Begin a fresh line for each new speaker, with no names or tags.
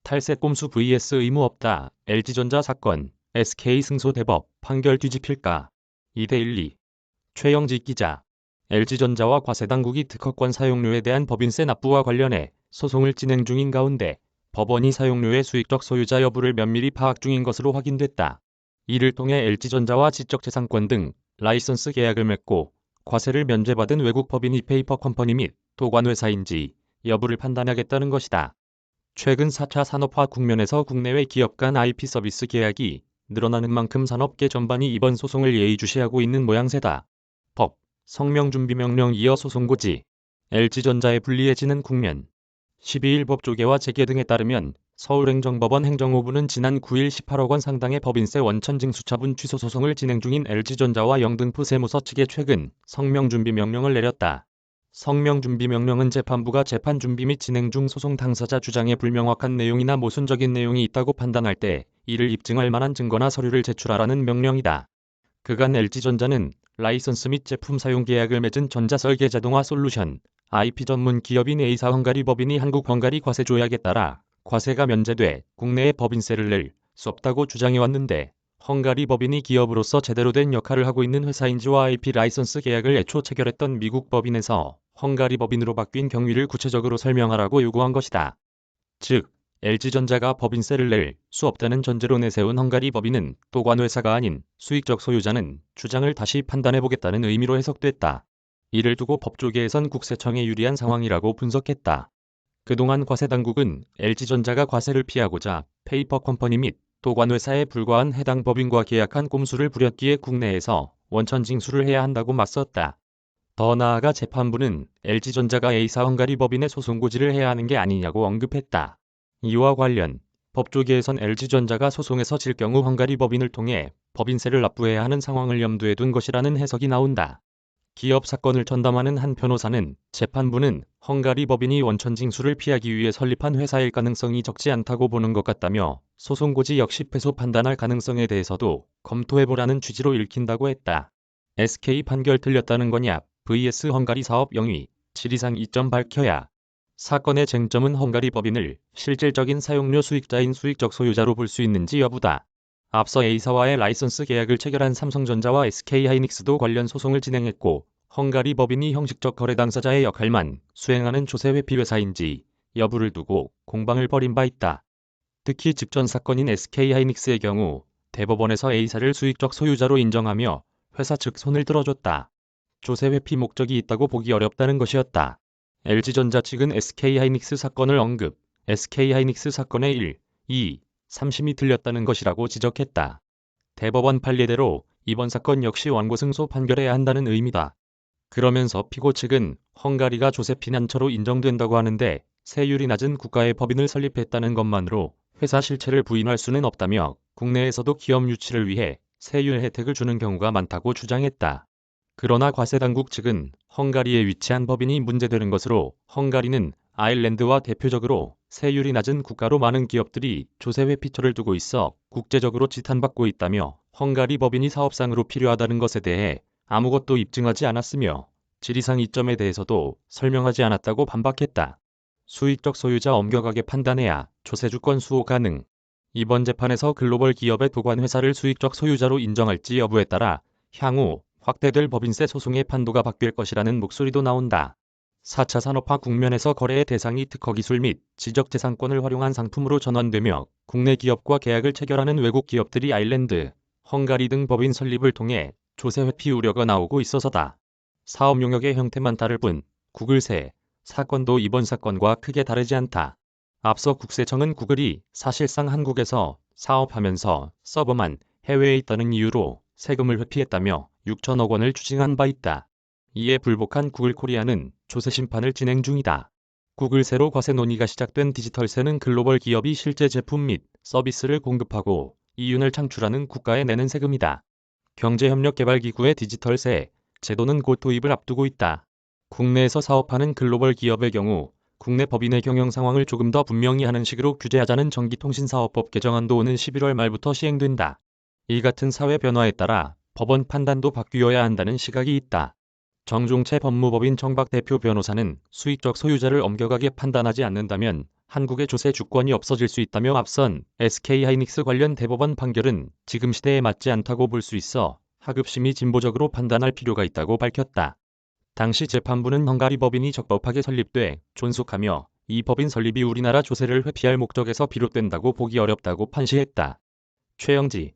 탈색 꼼수 vs 의무 없다. LG전자 사건, SK 승소 대법, 판결 뒤집힐까? 2대12. 최영직 기자. LG전자와 과세당국이 특허권 사용료에 대한 법인세 납부와 관련해 소송을 진행 중인 가운데 법원이 사용료의 수익적 소유자 여부를 면밀히 파악 중인 것으로 확인됐다. 이를 통해 LG전자와 지적재산권 등 라이선스 계약을 맺고 과세를 면제받은 외국 법인이 페이퍼 컴퍼니 및 도관회사인지 여부를 판단하겠다는 것이다. 최근 4차 산업화 국면에서 국내외 기업 간 IP 서비스 계약이 늘어나는 만큼 산업계 전반이 이번 소송을 예의주시하고 있는 모양새다. 법, 성명준비명령 이어 소송고지. LG전자의 불리해지는 국면. 12일 법조계와 재계 등에 따르면 서울행정법원 행정호부는 지난 9일 18억 원 상당의 법인세 원천징수처분 취소 소송을 진행 중인 LG전자와 영등포 세무서 측에 최근 성명준비명령을 내렸다. 성명준비명령은 재판부가 재판 준비 및 진행 중 소송 당사자 주장에 불명확한 내용이나 모순적인 내용이 있다고 판단할 때 이를 입증할 만한 증거나 서류를 제출하라는 명령이다. 그간 LG전자는 라이선스 및 제품 사용 계약을 맺은 전자설계자동화 솔루션, IP 전문 기업인 A사 헝가리 법인이 한국 헝가리 과세조약에 따라 과세가 면제돼 국내에 법인세를 낼 수 없다고 주장해왔는데 헝가리 법인이 기업으로서 제대로 된 역할을 하고 있는 회사인지와 IP 라이선스 계약을 애초 체결했던 미국 법인에서 헝가리 법인으로 바뀐 경위를 구체적으로 설명하라고 요구한 것이다. 즉, LG전자가 법인세를 낼 수 없다는 전제로 내세운 헝가리 법인은 도관회사가 아닌 수익적 소유자는 주장을 다시 판단해보겠다는 의미로 해석됐다. 이를 두고 법조계에선 국세청에 유리한 상황이라고 분석했다. 그동안 과세당국은 LG전자가 과세를 피하고자 페이퍼 컴퍼니 및 도관회사에 불과한 해당 법인과 계약한 꼼수를 부렸기에 국내에서 원천 징수를 해야 한다고 맞섰다. 더 나아가 재판부는 LG전자가 A사 헝가리 법인의 소송 고지를 해야 하는 게 아니냐고 언급했다. 이와 관련 법조계에선 LG전자가 소송에서 질 경우 헝가리 법인을 통해 법인세를 납부해야 하는 상황을 염두에 둔 것이라는 해석이 나온다. 기업 사건을 전담하는 한 변호사는 재판부는 헝가리 법인이 원천 징수를 피하기 위해 설립한 회사일 가능성이 적지 않다고 보는 것 같다며 소송 고지 역시 패소 판단할 가능성에 대해서도 검토해보라는 취지로 읽힌다고 했다. SK 판결 틀렸다는 거냐? vs 헝가리 사업 영위, 질의상 이점 밝혀야. 사건의 쟁점은 헝가리 법인을 실질적인 사용료 수익자인 수익적 소유자로 볼 수 있는지 여부다. 앞서 A사와의 라이선스 계약을 체결한 삼성전자와 SK하이닉스도 관련 소송을 진행했고 헝가리 법인이 형식적 거래 당사자의 역할만 수행하는 조세회피 회사인지 여부를 두고 공방을 벌인 바 있다. 특히 직전 사건인 SK하이닉스의 경우 대법원에서 A사를 수익적 소유자로 인정하며 회사 측 손을 들어줬다. 조세회피 목적이 있다고 보기 어렵다는 것이었다. LG전자 측은 SK하이닉스 사건을 언급, SK하이닉스 사건의 1, 2, 3심이 틀렸다는 것이라고 지적했다. 대법원 판례대로 이번 사건 역시 완고승소 판결해야 한다는 의미다. 그러면서 피고 측은 헝가리가 조세 피난처로 인정된다고 하는데 세율이 낮은 국가의 법인을 설립했다는 것만으로 회사 실체를 부인할 수는 없다며 국내에서도 기업 유치를 위해 세율 혜택을 주는 경우가 많다고 주장했다. 그러나 과세당국 측은 헝가리에 위치한 법인이 문제되는 것으로 헝가리는 아일랜드와 대표적으로 세율이 낮은 국가로 많은 기업들이 조세 회피처를 두고 있어 국제적으로 지탄받고 있다며 헝가리 법인이 사업상으로 필요하다는 것에 대해 아무것도 입증하지 않았으며 질의상 이점에 대해서도 설명하지 않았다고 반박했다. 수익적 소유자 엄격하게 판단해야 조세주권 수호 가능. 이번 재판에서 글로벌 기업의 도관회사를 수익적 소유자로 인정할지 여부에 따라 향후 확대될 법인세 소송의 판도가 바뀔 것이라는 목소리도 나온다. 4차 산업화 국면에서 거래의 대상이 특허기술 및 지적재산권을 활용한 상품으로 전환되며 국내 기업과 계약을 체결하는 외국 기업들이 아일랜드, 헝가리 등 법인 설립을 통해 조세 회피 우려가 나오고 있어서다. 사업 용역의 형태만 다를 뿐 구글세 사건도 이번 사건과 크게 다르지 않다. 앞서 국세청은 구글이 사실상 한국에서 사업하면서 서버만 해외에 있다는 이유로 세금을 회피했다며 6천억 원을 추징한 바 있다. 이에 불복한 구글코리아는 조세 심판을 진행 중이다. 구글세로 과세 논의가 시작된 디지털세는 글로벌 기업이 실제 제품 및 서비스를 공급하고 이윤을 창출하는 국가에 내는 세금이다. 경제협력개발기구의 디지털세 제도는 곧 도입을 앞두고 있다. 국내에서 사업하는 글로벌 기업의 경우 국내 법인의 경영 상황을 조금 더 분명히 하는 식으로 규제하자는 전기통신사업법 개정안도 오는 11월 말부터 시행된다. 이 같은 사회 변화에 따라 법원 판단도 바뀌어야 한다는 시각이 있다. 정종채 법무법인 정박 대표 변호사는 수익적 소유자를 엄격하게 판단하지 않는다면 한국의 조세 주권이 없어질 수 있다며 앞선 SK하이닉스 관련 대법원 판결은 지금 시대에 맞지 않다고 볼 수 있어 하급심이 진보적으로 판단할 필요가 있다고 밝혔다. 당시 재판부는 헝가리 법인이 적법하게 설립돼 존속하며 이 법인 설립이 우리나라 조세를 회피할 목적에서 비롯된다고 보기 어렵다고 판시했다. 최영지